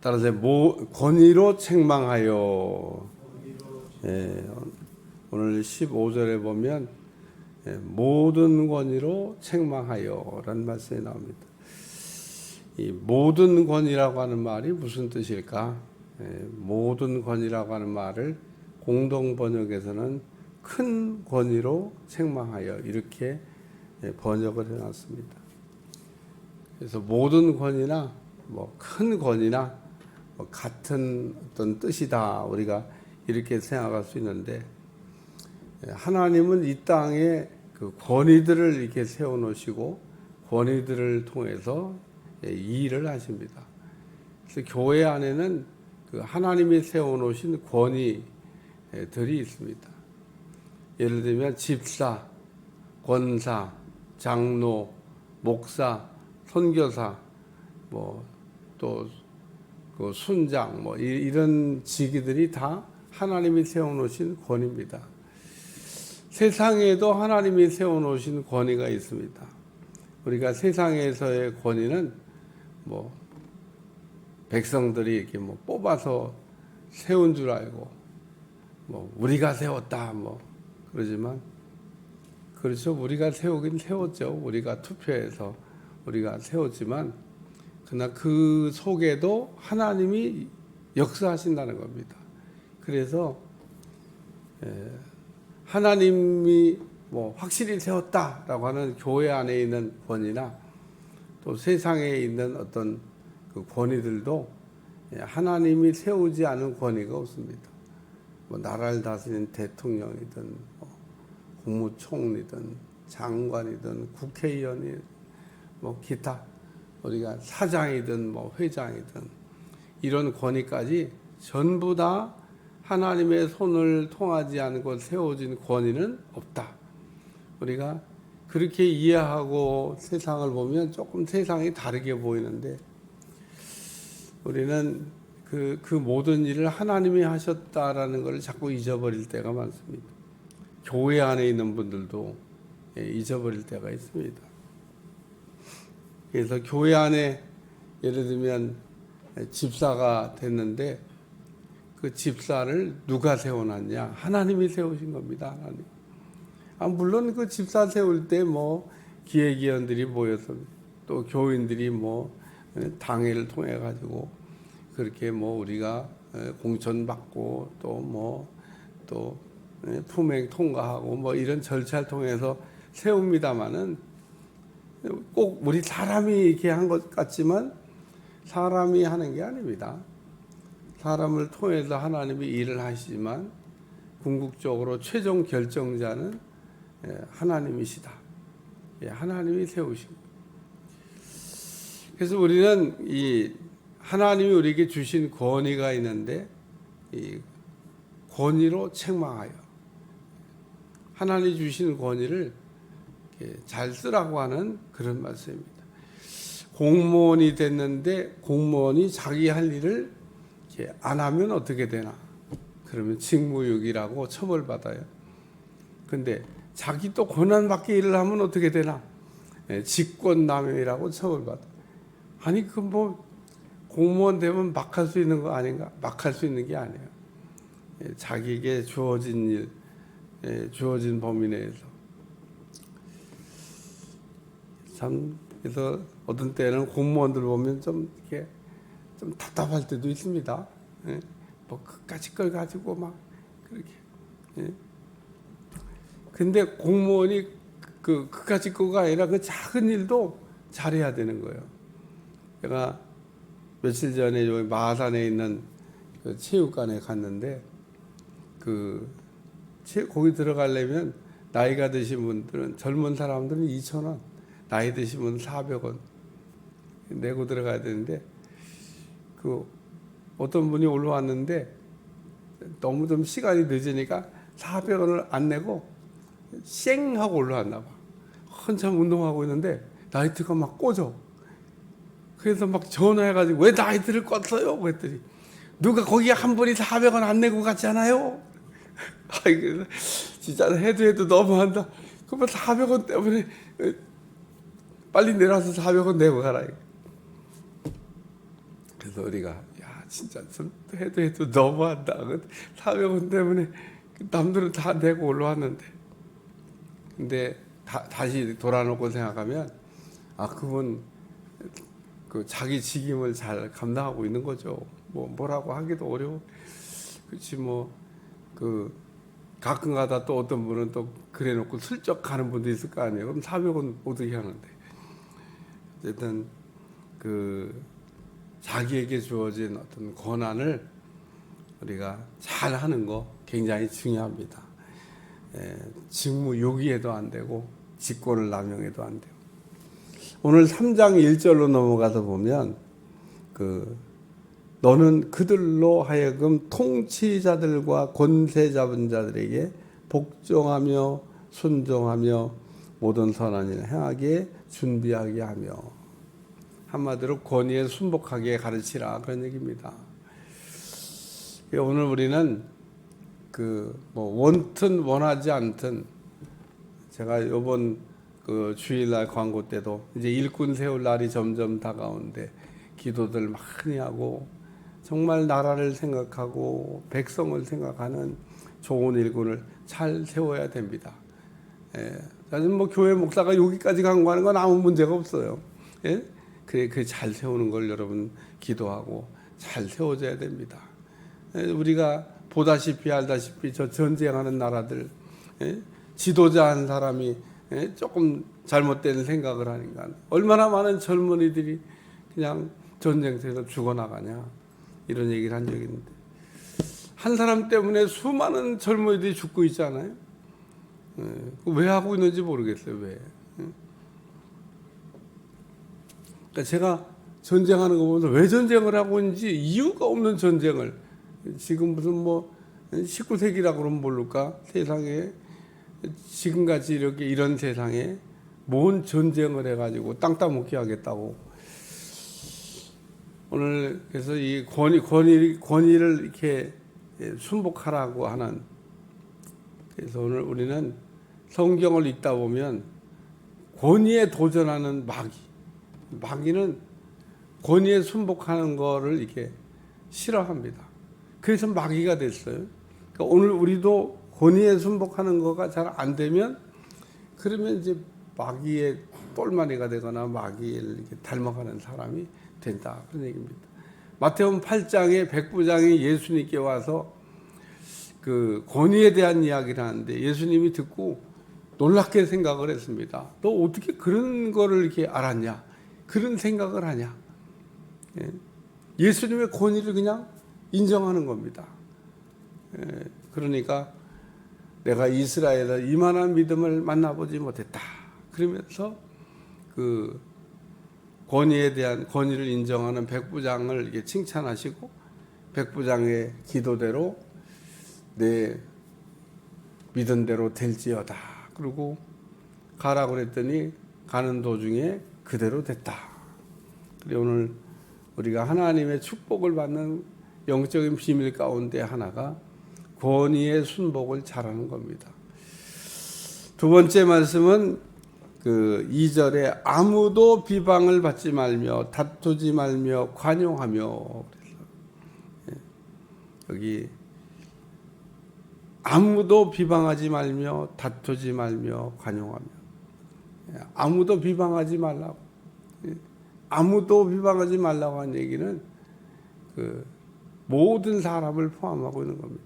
따라서 권위로 책망하여. 예, 오늘 15절에 보면 모든 권위로 책망하여 라는 말씀이 나옵니다. 이 모든 권위라고 하는 말이 무슨 뜻일까? 모든 권위라고 하는 말을 공동 번역에서는 큰 권위로 책망하여 이렇게 번역을 해놨습니다. 그래서 모든 권위나 큰 권위나 같은 어떤 뜻이다 우리가 이렇게 생각할 수 있는데, 하나님은 이 땅에 그 권위들을 이렇게 세워놓으시고 권위들을 통해서 이 일을 하십니다. 그래서 교회 안에는 그 하나님이 세워놓으신 권위들이 있습니다. 예를 들면 집사, 권사, 장로, 목사, 선교사, 또 그 순장, 이런 직위들이 다 하나님이 세워놓으신 권위입니다. 세상에도 하나님이 세워놓으신 권위가 있습니다. 우리가 세상에서의 권위는 백성들이 이렇게 뽑아서 세운 줄 알고 우리가 세웠다 그러지만, 그렇죠, 우리가 세우긴 세웠죠. 우리가 투표해서 우리가 세웠지만 그러나 그 속에도 하나님이 역사하신다는 겁니다. 그래서 하나님이 확실히 세웠다라고 하는 교회 안에 있는 권위나 또 세상에 있는 어떤 그 권위들도 하나님이 세우지 않은 권위가 없습니다. 나라를 다스리는 대통령이든 국무총리든 장관이든 국회의원이든 기타 우리가 사장이든 회장이든 이런 권위까지 전부 다 하나님의 손을 통하지 않고 세워진 권위는 없다. 우리가 그렇게 이해하고 세상을 보면 조금 세상이 다르게 보이는데, 우리는 그 모든 일을 하나님이 하셨다라는 것을 자꾸 잊어버릴 때가 많습니다. 교회 안에 있는 분들도 잊어버릴 때가 있습니다. 그래서 교회 안에 예를 들면 집사가 됐는데 그 집사를 누가 세워놨냐? 하나님이 세우신 겁니다. 하나님. 물론 그 집사 세울 때 기획위원들이 모여서 또 교인들이 당회를 통해 가지고 그렇게 우리가 공천받고 또 품행 통과하고 이런 절차를 통해서 세웁니다마는, 꼭 우리 사람이 이렇게 한 것 같지만 사람이 하는 게 아닙니다. 사람을 통해서 하나님이 일을 하시지만 궁극적으로 최종 결정자는 하나님이시다. 하나님이 세우신 거예요. 그래서 우리는 이 하나님이 우리에게 주신 권위가 있는데 이 권위로 책망하여, 하나님이 주신 권위를 잘 쓰라고 하는 그런 말씀입니다. 공무원이 됐는데 공무원이 자기 할 일을 안 하면 어떻게 되나? 그러면 직무유기라고 처벌받아요. 근데 자기 또 권한밖에 일을 하면 어떻게 되나? 직권남용이라고 처벌받아. 아니 공무원 되면 막 할 수 있는 거 아닌가? 막 할 수 있는 게 아니에요. 자기에게 주어진 일, 주어진 범위 내에서. 그래서 어떤 때는 공무원들 보면 좀 답답할 때도 있습니다. 그까짓 걸 가지고 그렇게. 근데 공무원이 그까짓 거가 아니라 그 작은 일도 잘해야 되는 거예요. 제가 며칠 전에 여기 마산에 있는 그 체육관에 갔는데 거기 들어가려면 나이가 드신 분들은, 젊은 사람들은 2,000원, 나이 드신 분은 400원 내고 들어가야 되는데, 어떤 분이 올라왔는데 너무 좀 시간이 늦으니까 400원을 안 내고 쌩 하고 올라왔나 봐. 한참 운동하고 있는데 라이트가 막 꺼져. 그래서 전화해가지고 왜 라이트를 껐어요? 그랬더니 누가 거기 한 분이 400원 안 내고 갔잖아요. 그래서 진짜 해도 너무한다. 그러면 400원 때문에 빨리 내려와서 400원 내고 가라. 그래서 그래서 우리가 야 진짜 좀 해도 너무한다. 400원 때문에 남들은 다 내고 올라왔는데, 근데 다시 돌아놓고 생각하면 그분 그 자기 직임을 잘 감당하고 있는 거죠. 뭐라고 하기도 어려워. 그렇지 그 가끔가다 또 어떤 분은 또 그래놓고 슬쩍 가는 분도 있을 거 아니에요. 그럼 400원 어떻게 하는데? 어쨌든 그 자기에게 주어진 어떤 권한을 우리가 잘 하는 거 굉장히 중요합니다. 직무 요기에도 안 되고 직권을 남용해도 안 돼요. 오늘 3장 1절로 넘어가서 보면 너는 그들로 하여금 통치자들과 권세 잡은 자들에게 복종하며 순종하며 모든 선한 일을 행하게 준비하게 하며, 한마디로 권위에 순복하게 가르치라, 그런 얘기입니다. 오늘 우리는 원튼 원하지 않든, 제가 이번 주일날 광고 때도 이제 일꾼 세울 날이 점점 다가오는데 기도들 많이 하고 정말 나라를 생각하고 백성을 생각하는 좋은 일꾼을 잘 세워야 됩니다. 사실 교회 목사가 여기까지 간구하는 건 아무 문제가 없어요. 그래 잘 세우는 걸 여러분 기도하고 잘 세워져야 됩니다. 우리가 보다시피 알다시피 저 전쟁하는 나라들, 지도자 한 사람이 조금 잘못된 생각을 하니까 얼마나 많은 젊은이들이 그냥 전쟁터에서 죽어나가냐, 이런 얘기를 한 적이 있는데, 한 사람 때문에 수많은 젊은이들이 죽고 있잖아요. 왜 하고 있는지 모르겠어요. 왜? 그러니까 제가 전쟁하는 거 보면서 왜 전쟁을 하고 있는지, 이유가 없는 전쟁을, 지금 무슨 19세기라고 그러면 모를까, 세상에 지금같이 이런 세상에 뭔 전쟁을 해가지고 땅 따먹게 하겠다고. 오늘 그래서 이 권위를 이렇게 순복하라고 하는, 그래서 오늘 우리는 성경을 읽다 보면 권위에 도전하는 마귀는 권위에 순복하는 거를 이렇게 싫어합니다. 그래서 마귀가 됐어요. 그러니까 오늘 우리도 권위에 순복하는 거가 잘 안 되면, 그러면 이제 마귀의 똘마니가 되거나 마귀를 이렇게 닮아가는 사람이 된다, 그런 얘기입니다. 마태복음 8장에 백부장이 예수님께 와서 그 권위에 대한 이야기를 하는데 예수님이 듣고 놀랍게 생각을 했습니다. 너 어떻게 그런 거를 이렇게 알았냐? 그런 생각을 하냐? 예수님의 권위를 그냥 인정하는 겁니다. 그러니까 내가 이스라엘에서 이만한 믿음을 만나보지 못했다, 그러면서 그 권위에 대한 권위를 인정하는 백부장을 이렇게 칭찬하시고, 백부장의 기도대로 내 믿은 대로 될지어다, 그리고 가라고 그랬더니 가는 도중에 그대로 됐다. 그리고 오늘 우리가 하나님의 축복을 받는 영적인 비밀 가운데 하나가 권위의 순복을 잘하는 겁니다. 두 번째 말씀은 2절에 아무도 비방을 받지 말며 다투지 말며 관용하며, 여기 아무도 비방하지 말며 다투지 말며 관용하며, 아무도 비방하지 말라고, 아무도 비방하지 말라고 하는 얘기는 모든 사람을 포함하고 있는 겁니다.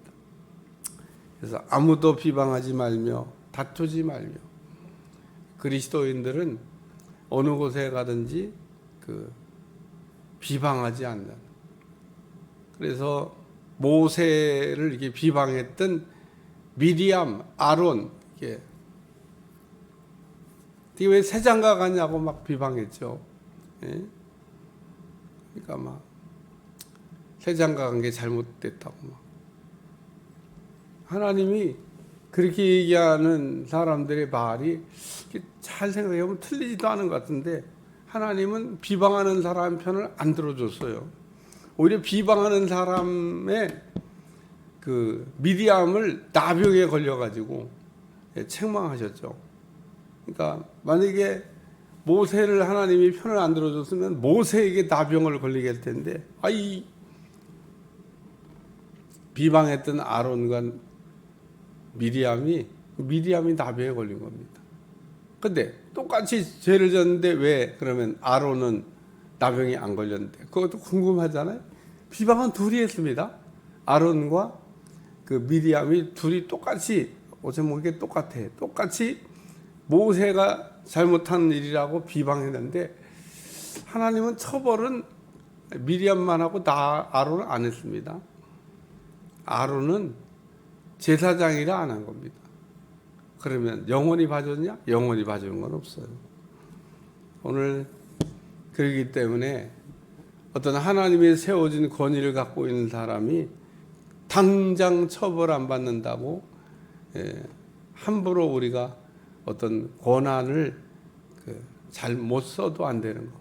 그래서 아무도 비방하지 말며 다투지 말며, 그리스도인들은 어느 곳에 가든지 비방하지 않는, 그래서 모세를 이렇게 비방했던 미리암, 아론, 이게 왜 새장가 가냐고 막 비방했죠. 그러니까 막 새장가 간 게 잘못됐다고 막. 하나님이 그렇게 얘기하는 사람들의 말이 잘 생각해보면 틀리지도 않은 것 같은데, 하나님은 비방하는 사람 편을 안 들어줬어요. 오히려 비방하는 사람의 미디암을 나병에 걸려가지고 책망하셨죠. 그러니까 만약에 모세를 하나님이 편을 안 들어줬으면 모세에게 나병을 걸리게 할 텐데, 아이 비방했던 아론과 미리암이 나병에 걸린 겁니다. 근데 똑같이 죄를 졌는데 왜 그러면 아론은 나병이 안 걸렸는데, 그것도 궁금하잖아요. 비방은 둘이 했습니다. 아론과 그 미리암이 둘이 똑같이, 어제목에 똑같이 모세가 잘못한 일이라고 비방했는데, 하나님은 처벌은 미리암만 하고 아론은 안 했습니다. 아론은 제사장이라 안 한 겁니다. 그러면 영원히 봐줬냐? 영원히 봐주는 건 없어요. 오늘 그렇기 때문에 어떤 하나님이 세워진 권위를 갖고 있는 사람이 당장 처벌 안 받는다고 함부로 우리가 어떤 권한을 잘 못 써도 안 되는 거,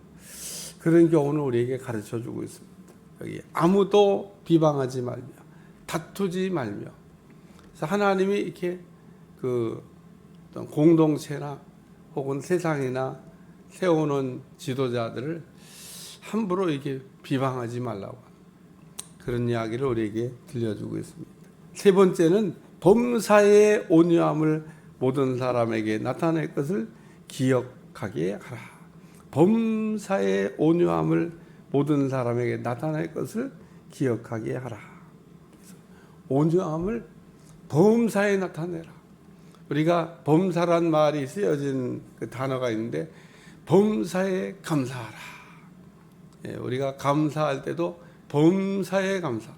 그런 경우는 우리에게 가르쳐 주고 있습니다. 여기 아무도 비방하지 말며 다투지 말며. 그래서 하나님이 이렇게 그 어떤 공동체나 혹은 세상이나 세우는 지도자들을 함부로 이렇게 비방하지 말라고 그런 이야기를 우리에게 들려주고 있습니다. 세 번째는 범사의 온유함을 모든 사람에게 나타낼 것을 기억하게 하라. 범사의 온유함을 모든 사람에게 나타낼 것을 기억하게 하라. 온유함을 범사에 나타내라. 우리가 범사란 말이 쓰여진 그 단어가 있는데, 범사에 감사하라. 우리가 감사할 때도 범사에 감사,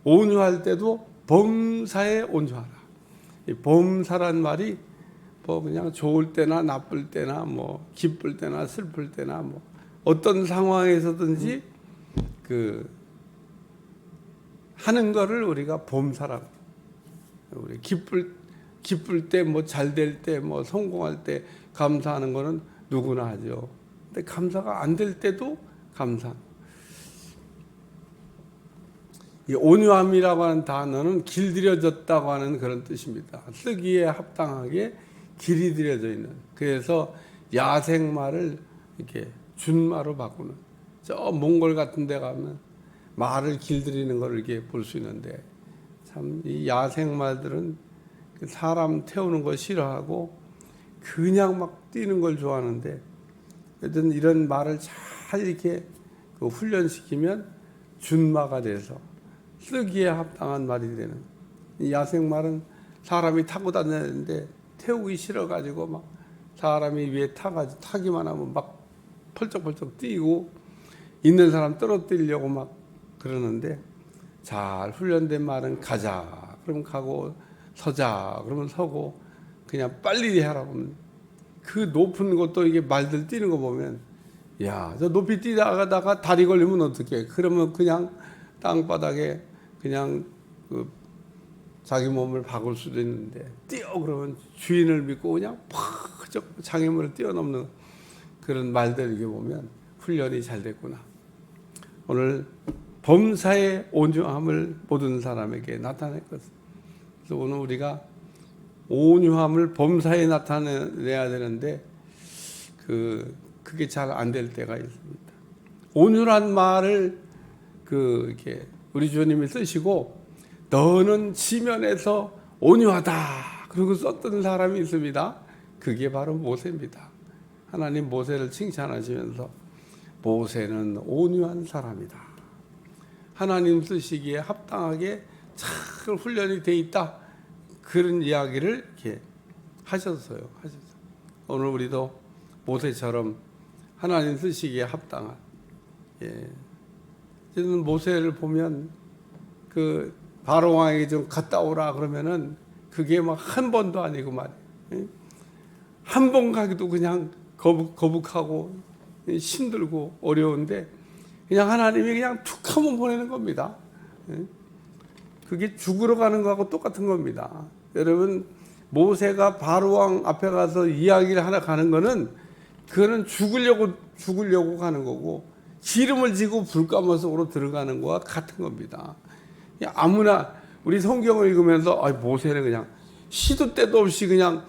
온유할 때도 범사에 온유하라. 이 범사란 말이 뭐 그냥 좋을 때나 나쁠 때나 뭐 기쁠 때나 슬플 때나 뭐 어떤 상황에서든지 그 하는 거를 우리가 범사라고. 우리 기쁠 때 뭐 잘 될 때 뭐 성공할 때 감사하는 거는 누구나 하죠. 근데 감사가 안 될 때도 감사. 이 온유함이라고 하는 단어는 길들여졌다고 하는 그런 뜻입니다. 쓰기에 합당하게 길이 들여져 있는. 그래서 야생마를 이렇게 준마로 바꾸는. 저 몽골 같은 데 가면 말을 길들이는 걸 이렇게 볼 수 있는데, 참 이 야생마들은 사람 태우는 거 싫어하고 그냥 막 뛰는 걸 좋아하는데, 여튼 이런 말을 잘 이렇게 훈련시키면 준마가 돼서 쓰기에 합당한 말이 되는. 이 야생말은 사람이 타고 다니는데 태우기 싫어가지고 막 사람이 위에 타기만 하면 막 펄쩍펄쩍 뛰고 있는 사람 떨어뜨리려고 막 그러는데, 잘 훈련된 말은 가자 그러면 가고, 서자 그러면 서고, 그냥 빨리 하라고 하면 그 높은 곳도 이게 말들 뛰는 거 보면, 야, 저 높이 뛰다가 다리 걸리면 어떡해? 그러면 그냥 땅바닥에 그냥 그 자기 몸을 박을 수도 있는데, 뛰어 그러면 주인을 믿고 그냥 팍 장애물을 뛰어넘는 그런 말들 이게 보면 훈련이 잘 됐구나. 오늘 범사의 온유함을 모든 사람에게 나타낼 것. 그래서 오늘 우리가 온유함을 범사에 나타내야 되는데 그게 잘 안 될 때가 있습니다. 온유란 말을 이렇게 우리 주님이 쓰시고, 너는 지면에서 온유하다 그리고 썼던 사람이 있습니다. 그게 바로 모세입니다. 하나님 모세를 칭찬하시면서 모세는 온유한 사람이다. 하나님 쓰시기에 합당하게 잘 훈련이 돼 있다. 그런 이야기를 이렇게 하셨어요. 오늘 우리도 모세처럼 하나님 쓰시기에 합당한. 저는 모세를 보면 그 바로 왕에게 좀 갔다 오라 그러면은 그게 막 한 번도 아니고 말이에요. 한 번 가기도 그냥 거북하고 힘들고 어려운데, 그냥 하나님이 그냥 툭 하면 보내는 겁니다. 그게 죽으러 가는 거하고 똑같은 겁니다. 여러분, 모세가 바로왕 앞에 가서 이야기를 하나 가는 거는, 그거는 죽으려고 가는 거고, 기름을 지고 불가마 속으로 들어가는 거와 같은 겁니다. 아무나 우리 성경을 읽으면서 모세는 그냥 시도 때도 없이 그냥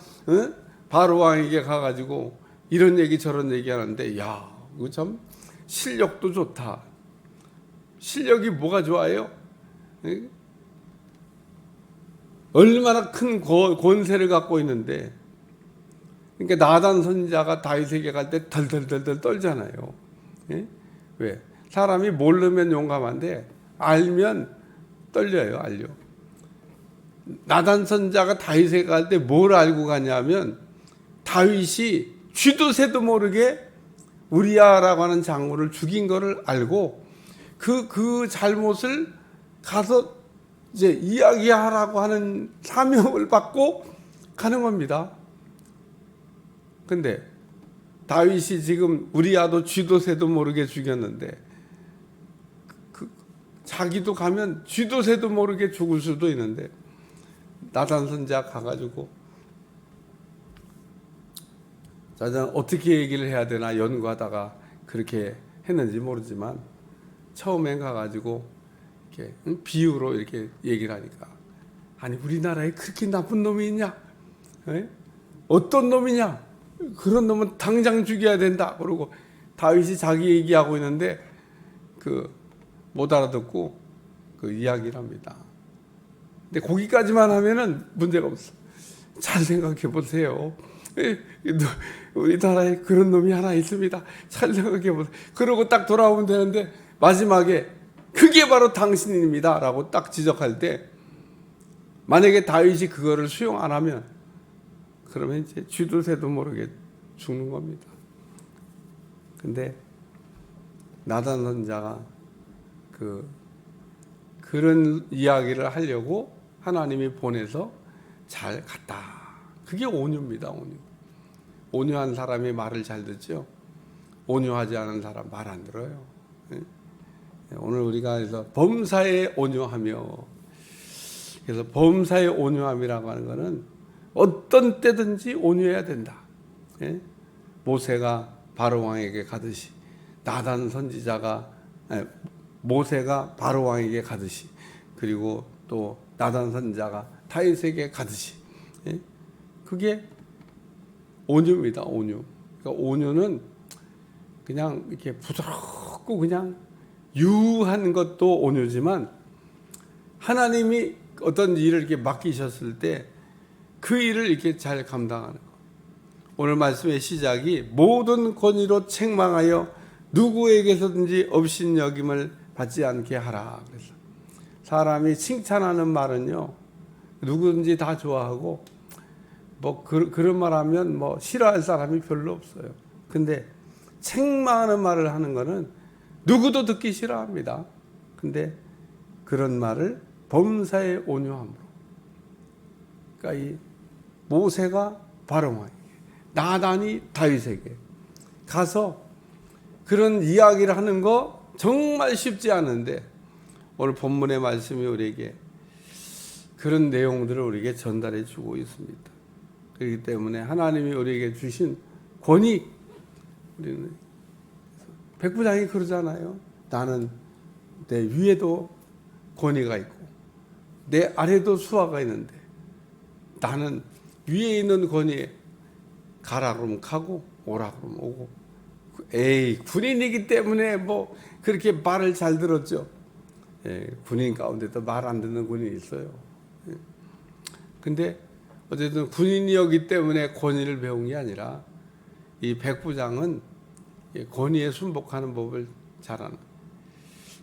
바로왕에게 가가지고 이런 얘기 저런 얘기 하는데, 야, 이거 참 실력도 좋다. 실력이 뭐가 좋아요? 얼마나 큰 권세를 갖고 있는데, 그러니까 나단 선지자가 다윗에게 갈 때 덜덜덜덜 떨잖아요. 예? 왜? 사람이 모르면 용감한데 알면 떨려요. 알려. 나단 선지자가 다윗에게 갈 때 뭘 알고 가냐면, 다윗이 쥐도 새도 모르게 우리야라고 하는 장군을 죽인 거를 알고 그 잘못을 가서 이제 이야기하라고 하는 사명을 받고 가는 겁니다. 근데 다윗이 지금 우리야도 쥐도 새도 모르게 죽였는데, 자기도 가면 쥐도 새도 모르게 죽을 수도 있는데, 나단 선지자 가가지고 자기는 어떻게 얘기를 해야 되나 연구하다가 그렇게 했는지 모르지만, 처음엔 가가지고 이렇게 비유로 이렇게 얘기를 하니까, 아니 우리나라에 그렇게 나쁜 놈이 있냐? 에? 어떤 놈이냐? 그런 놈은 당장 죽여야 된다. 그러고 다윗이 자기 얘기하고 있는데 못 알아듣고 이야기를 합니다. 근데 거기까지만 하면은 문제가 없어. 잘 생각해 보세요. 우리나라에 그런 놈이 하나 있습니다. 잘 생각해 보세요. 그러고 딱 돌아오면 되는데, 마지막에 그게 바로 당신입니다 라고 딱 지적할 때, 만약에 다윗이 그거를 수용 안 하면, 그러면 이제 쥐도 새도 모르게 죽는 겁니다. 근데 나단 선지자가 그런 이야기를 하려고 하나님이 보내서 잘 갔다. 그게 온유입니다. 온유. 온유한 사람이 말을 잘 듣죠. 온유하지 않은 사람 말 안 들어요. 오늘 우리가 그래서 범사에 온유하며, 그래서 범사에 온유함이라고 하는 것은 어떤 때든지 온유해야 된다. 모세가 바로 왕에게 가듯이, 나단 선지자가 모세가 바로 왕에게 가듯이, 그리고 또 나단 선지자가 다윗에게 가듯이, 그게 온유입니다. 온유. 그러니까 온유는 그냥 이렇게 부드럽고 그냥 유한 것도 온유지만, 하나님이 어떤 일을 이렇게 맡기셨을 때 그 일을 이렇게 잘 감당하는 것. 오늘 말씀의 시작이 모든 권위로 책망하여 누구에게서든지 업신여김을 받지 않게 하라. 그래서 사람이 칭찬하는 말은요, 누구든지 다 좋아하고, 그런 말 하면 싫어할 사람이 별로 없어요. 근데 책망하는 말을 하는 거는 누구도 듣기 싫어합니다. 근데 그런 말을 범사의 온유함으로. 그러니까 이 모세가 바로 왕에게, 나단이 다윗에게 가서 그런 이야기를 하는 거 정말 쉽지 않은데, 오늘 본문의 말씀이 우리에게 그런 내용들을 우리에게 전달해 주고 있습니다. 그렇기 때문에 하나님이 우리에게 주신 권위, 우리는 백부장이 그러잖아요. 나는 내 위에도 권위가 있고 내 아래도 수하가 있는데, 나는 위에 있는 권위에 가라 그러면 가고 오라 그러면 오고. 에이, 군인이기 때문에 그렇게 말을 잘 들었죠. 군인 가운데도 말 안 듣는 군인이 있어요. 근데 어쨌든 군인이었기 때문에 권위를 배운 게 아니라, 이 백부장은 권위에 순복하는 법을 잘 아는.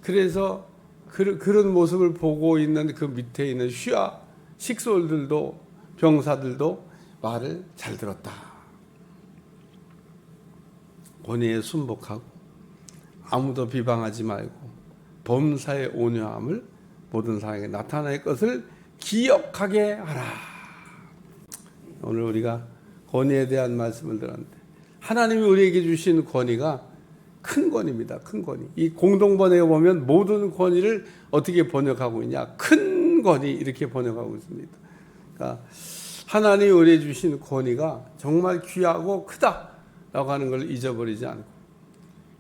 그래서 그런 모습을 보고 있는 그 밑에 있는 식솔들도, 병사들도 말을 잘 들었다. 권위에 순복하고 아무도 비방하지 말고 범사의 온유함을 모든 사람에게 나타낼 것을 기억하게 하라. 오늘 우리가 권위에 대한 말씀을 들었는데, 하나님이 우리에게 주신 권위가 큰 권위입니다. 큰 권위. 이 공동번역에 보면 모든 권위를 어떻게 번역하고 있냐? 큰 권위, 이렇게 번역하고 있습니다. 그러니까 하나님이 우리에게 주신 권위가 정말 귀하고 크다라고 하는 걸 잊어버리지 않고,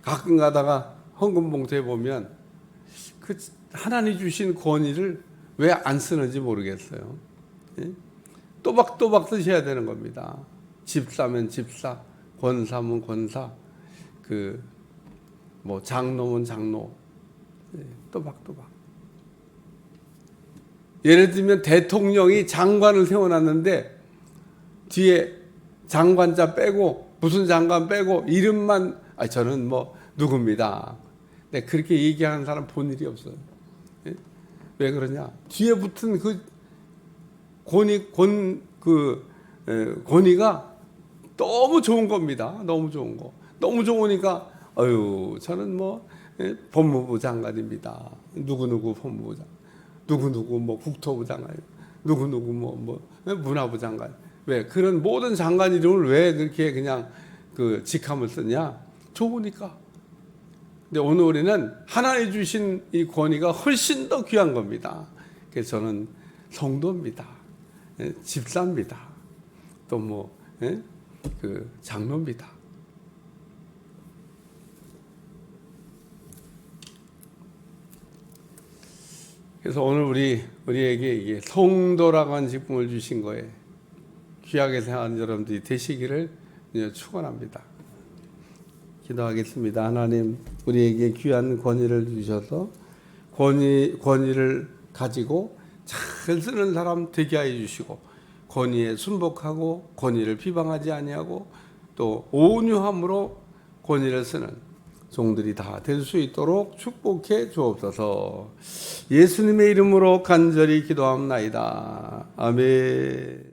가끔 가다가 헌금 봉투에 보면 그 하나님이 주신 권위를 왜 안 쓰는지 모르겠어요. 또박또박 쓰셔야 되는 겁니다. 집사면 집사, 권사면 권사, 그 뭐 장로면 장로, 또박또박. 예를 들면 대통령이 장관을 세워놨는데 뒤에 장관자 빼고 무슨 장관 빼고 이름만 저는 뭐 누굽니다. 네, 그렇게 얘기하는 사람 본 일이 없어요. 왜 그러냐? 뒤에 붙은 그 권위가 너무 좋은 겁니다. 너무 좋은 거. 너무 좋으니까 저는 뭐 법무부 장관입니다. 누구누구 법무부 장관, 누구누구 뭐 국토부 장관, 누구누구 뭐 문화부 장관. 왜 그런 모든 장관 이름을 왜 그렇게 그냥 그 직함을 쓰냐? 좋으니까. 근데 오늘 우리는 하나님 주신 이 권위가 훨씬 더 귀한 겁니다. 그래서 저는 성도입니다. 집사입니다. 또 뭐 그 장로입니다. 그래서 오늘 우리에게 이게 성도라고 하는 직분을 주신 거예요. 귀하게 생각하는 여러분들이 되시기를 축원합니다. 기도하겠습니다. 하나님, 우리에게 귀한 권위를 주셔서 권위를 가지고 잘 쓰는 사람 되게 하여 주시고, 권위에 순복하고 권위를 비방하지 아니하고 또 온유함으로 권위를 쓰는 종들이 다 될 수 있도록 축복해 주옵소서. 예수님의 이름으로 간절히 기도합나이다. 아멘.